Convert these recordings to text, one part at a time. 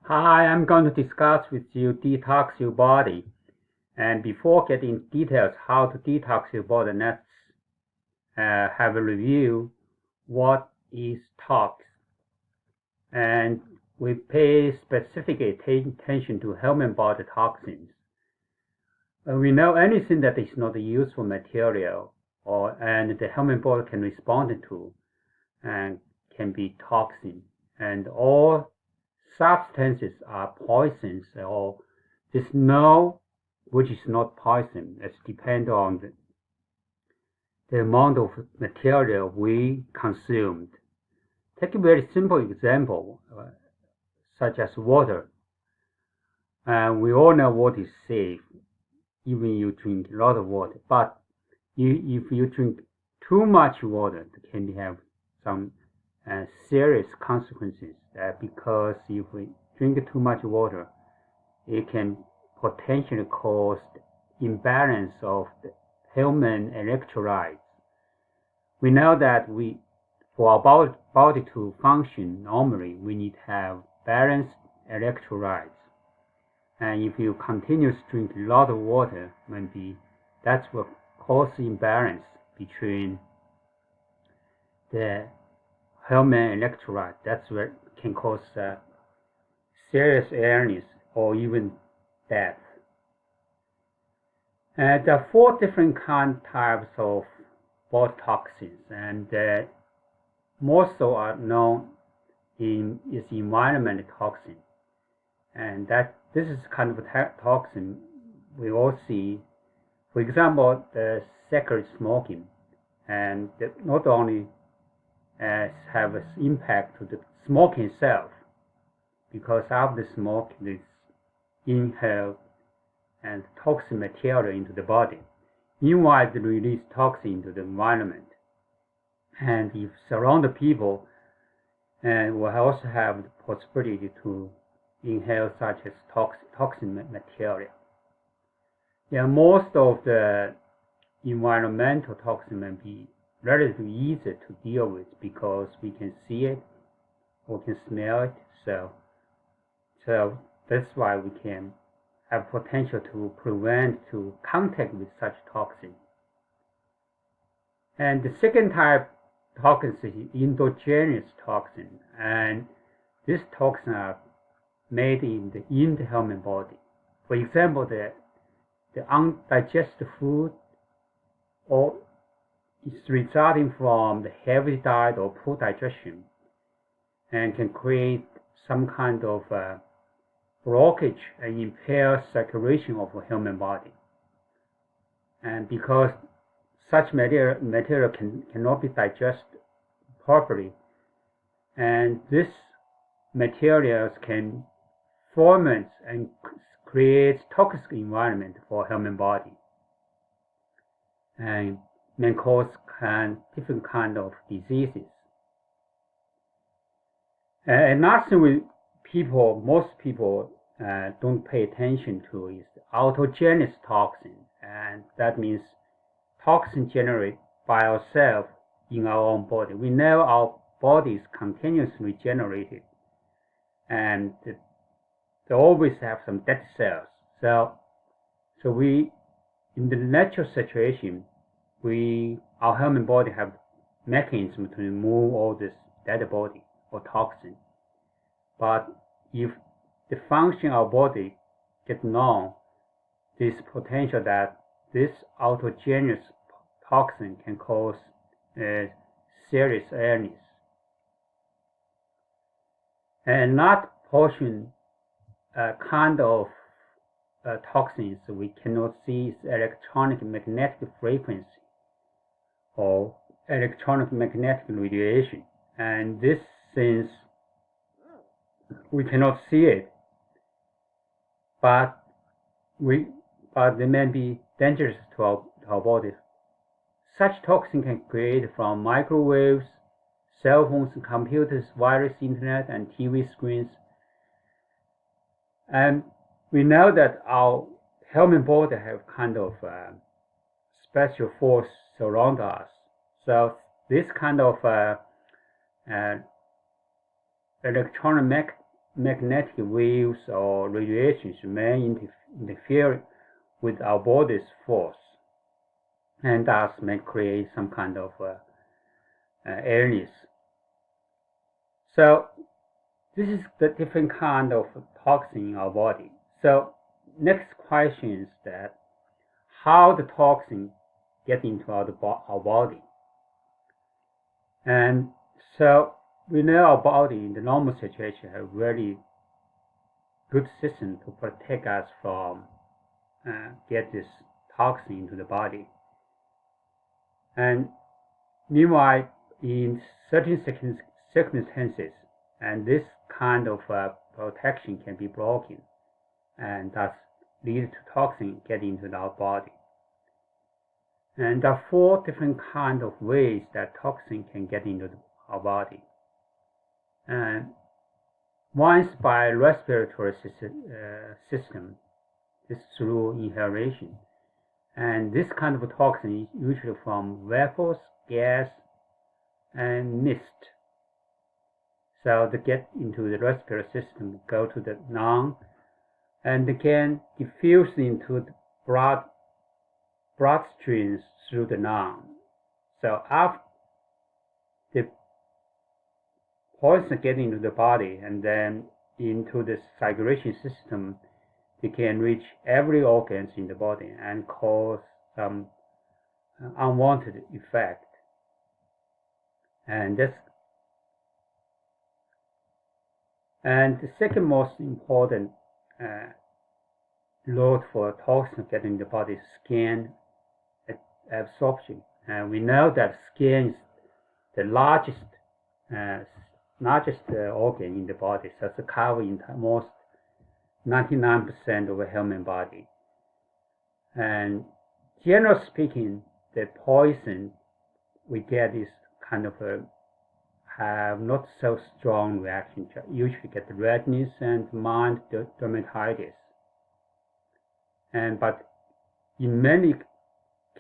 Hi, I'm going to discuss with you detox your body. And before getting details how to detox your body, let's have a review what is tox. And we pay specific attention to human body toxins. We know anything that is not a useful material and the human body can respond to and can be toxin. And all substances are poisons or there's no which is not poison. It depends on the amount of material we consumed. Take a very simple example, such as water. We all know water is safe, even you drink a lot of water. But if you drink too much water, it can have some serious consequences. Because if we drink too much water, it can potentially cause imbalance of the human electrolytes. We know that for our body to function normally, we need to have balanced electrolytes. And if you continuously drink a lot of water, maybe that's what causes imbalance between the human electrolyte. That's what can cause serious illness or even death. There are four different types of body toxins, and most of are known is environmental toxin, and that this is kind of a toxin we all see. For example, the cigarette smoking, and not only have an impact to the smoking itself, because after the smoke is inhaled and toxic material into the body. Meanwhile, it release toxin into the environment. And if surround the people, and will also have the possibility to inhale such as toxic material. Yeah, most of the environmental toxin may be relatively easy to deal with because we can see it or can smell it. So that's why we can have potential to prevent to contact with such toxin. And the second type toxin is endogenous toxin, and these toxins are made in the human body. For example, the undigested food or is resulting from the heavy diet or poor digestion and can create some kind of blockage and impair circulation of the human body. And because such material cannot be digested properly, and these materials can ferment and create toxic environment for human body, and may cause different kind of diseases. Another thing most people don't pay attention to is autogenous toxin, and that means toxin generated by ourselves in our own body. We know our body is continuously regenerated, and they always have some dead cells. So we, in the natural situation, our human body have mechanism to remove all this dead body or toxin. But if the function of our body get known, there's potential that this autogenous toxin can cause serious illness. And not portion kind of toxins we cannot see is electronic magnetic frequency or electronic magnetic radiation. And this, since we cannot see it, but they may be dangerous to our body. Such toxin can create from microwaves, cell phones, computers, wireless internet, and TV screens. And we know that our human body have kind of special force surround us. So this kind of electromagnetic magnetic waves or radiations may interfere with our body's force, and thus may create some kind of illness. So this is the different kind of toxin in our body. So next question is that how the toxin get into our body. And so we know our body in the normal situation have very good system to protect us from get this toxin into the body. And meanwhile, in certain circumstances, and this kind of protection can be broken, and thus lead to toxin getting into our body. And there are 4 different kind of ways that toxin can get into our body. And one is by respiratory system, is through inhalation. And this kind of toxin is usually from vapors, gas, and mist. So they get into the respiratory system, go to the lung, and they can diffuse into the bloodstreams through the lung. So after the poison get into the body and then into the circulation system, they can reach every organ in the body and cause some unwanted effect. And the second most important route for toxin getting in the body is skin absorption. And we know that skin is the largest organ in the body, so it's covering most 99% of the human body. And generally speaking, the poison we get is kind of have not so strong reaction. Usually get redness and mild dermatitis. But in many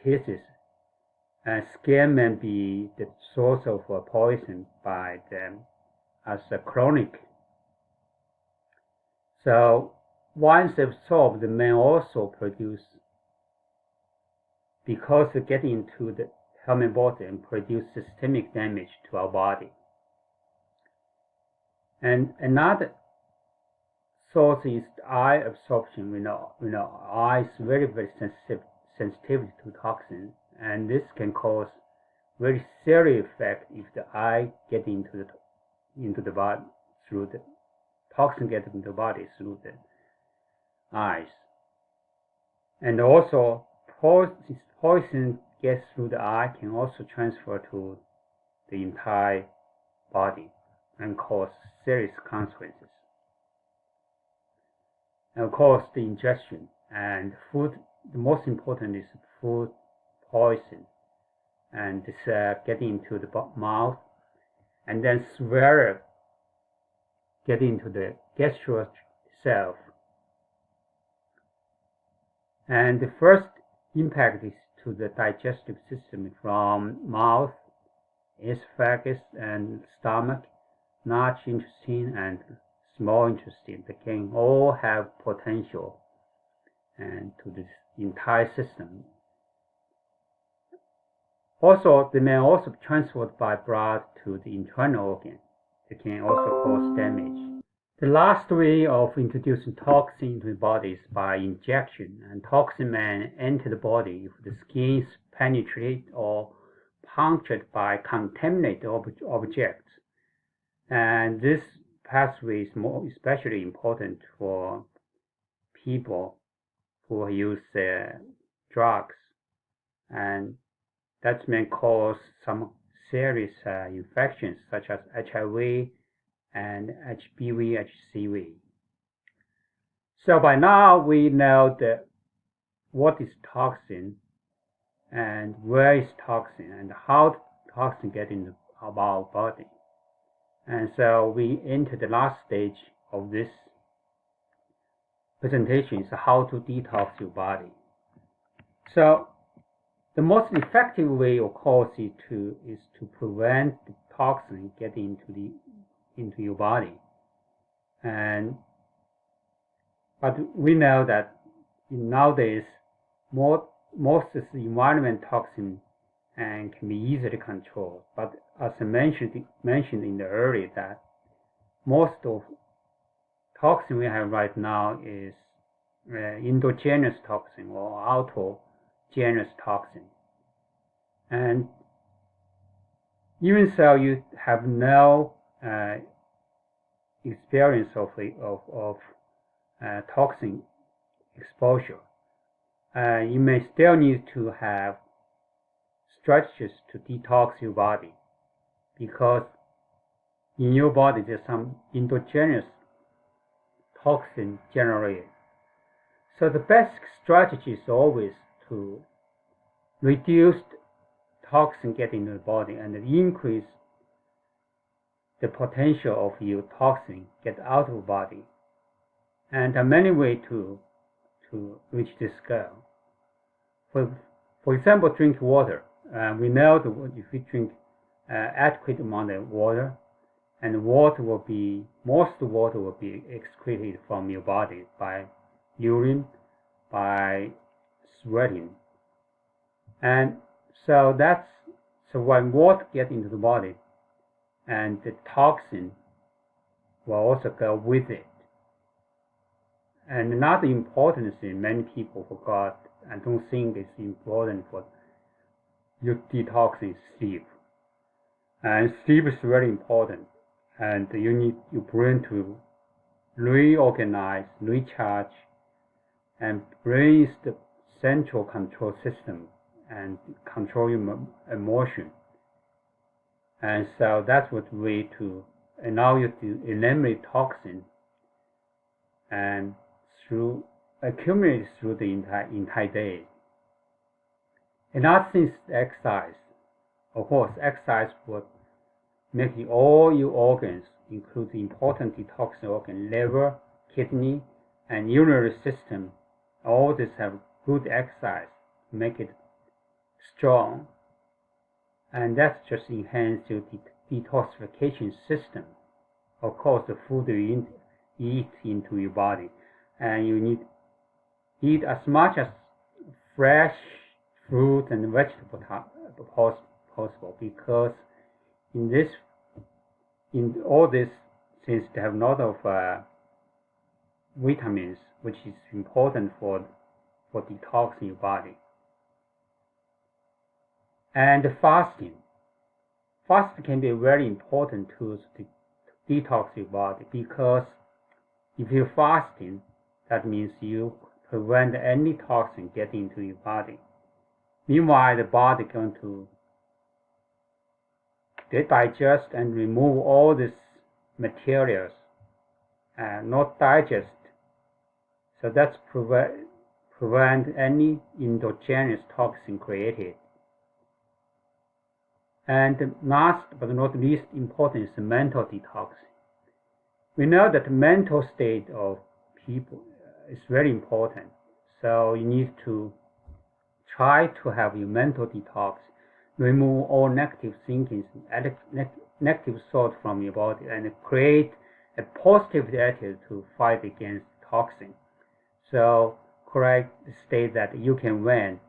cases, skin may be the source of poison by them as a chronic. So once absorbed, they may also produce, because they get into the human body and produce systemic damage to our body. And another source is eye absorption. We know eye is very, very sensitive to toxins, and this can cause very serious effect if the eye get into the body through the toxin get into the body through the eyes. And also poison gets through the eye can also transfer to the entire body and cause serious consequences. And of course, the ingestion and food, the most important is food poison, and this getting into the mouth, and then swallow get into the gastric itself. And the first impact is to the digestive system from mouth, esophagus, and stomach, large intestine, and small intestine. They can all have potential and to this entire system. Also, they may also be transferred by blood to the internal organ. They can also cause damage. The last way of introducing toxin into the body is by injection, and toxin may enter the body if the skin is penetrated or punctured by contaminated objects. And this pathway is especially important for people who use drugs, and that may cause some serious infections such as HIV and HBV, HCV. So by now we know what is toxin and where is toxin and how toxin get into our body. And so we enter the last stage of this presentation is how to detox your body. So the most effective way, of course, is to prevent the toxin getting into your body. But we know that nowadays most of the environment toxin and can be easily controlled. But as I mentioned in the earlier, that most of toxin we have right now is endogenous toxin or autogenous toxin. And even so, you have no experience of toxin exposure, you may still need to have strategies to detox your body, because in your body there's some endogenous toxin generated. So the best strategy is always to reduce toxin getting into the body and increase the potential of your toxin get out of the body. And there are many ways to reach this goal. For example, drink water. We know that if you drink adequate amount of water, and most water will be excreted from your body by urine, by sweating. And so when water gets into the body, and the toxin will also go with it. And another important thing many people forgot and don't think is important for your detoxing is sleep. And sleep is very important. And you need your brain to reorganize, recharge, and brain is the central control system and control your emotion. And so that's what way to allow you to eliminate toxin and accumulate through the entire day. Another thing is exercise. Of course, exercise would make all your organs, including important detoxing organ, liver, kidney, and urinary system, all this have good exercise, make it strong. And that's just enhance your detoxification system. Of course, the food you eat into your body, and you need eat as much as fresh fruit and vegetable possible, because in all this, since they have a lot of vitamins, which is important for detoxing your body. And fasting can be a very important tool to detox your body, because if you're fasting, that means you prevent any toxin getting into your body. Meanwhile, the body is going to digest and remove all these materials, not digest. So that's prevent any endogenous toxin created. And last but not least important is the mental detox. We know that the mental state of people is very important. So you need to try to have your mental detox, remove all negative thinking, negative thoughts from your body, and create a positive attitude to fight against toxin. So correct state that you can win.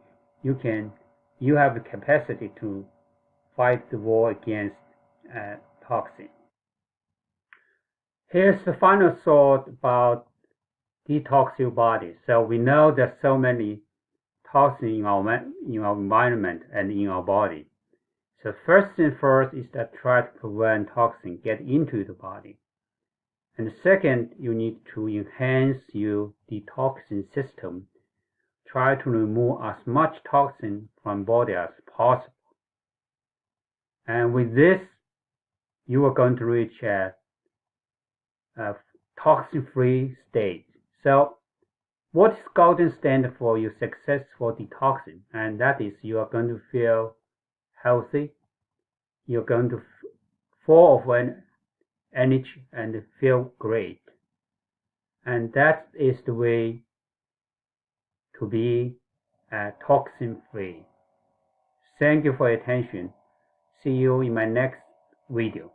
You have the capacity to fight the war against toxin. Here's the final thought about detox your body. So we know there's so many toxins in our environment and in our body. So first thing first is that try to prevent toxin get into the body. And second, you need to enhance your detoxing system. Try to remove as much toxin from body as possible. And with this, you are going to reach a toxin-free state. So what is golden standard for your successful detoxing? And that is you are going to feel healthy. You're going to full of energy and feel great. And that is the way to be toxin-free. Thank you for your attention. See you in my next video.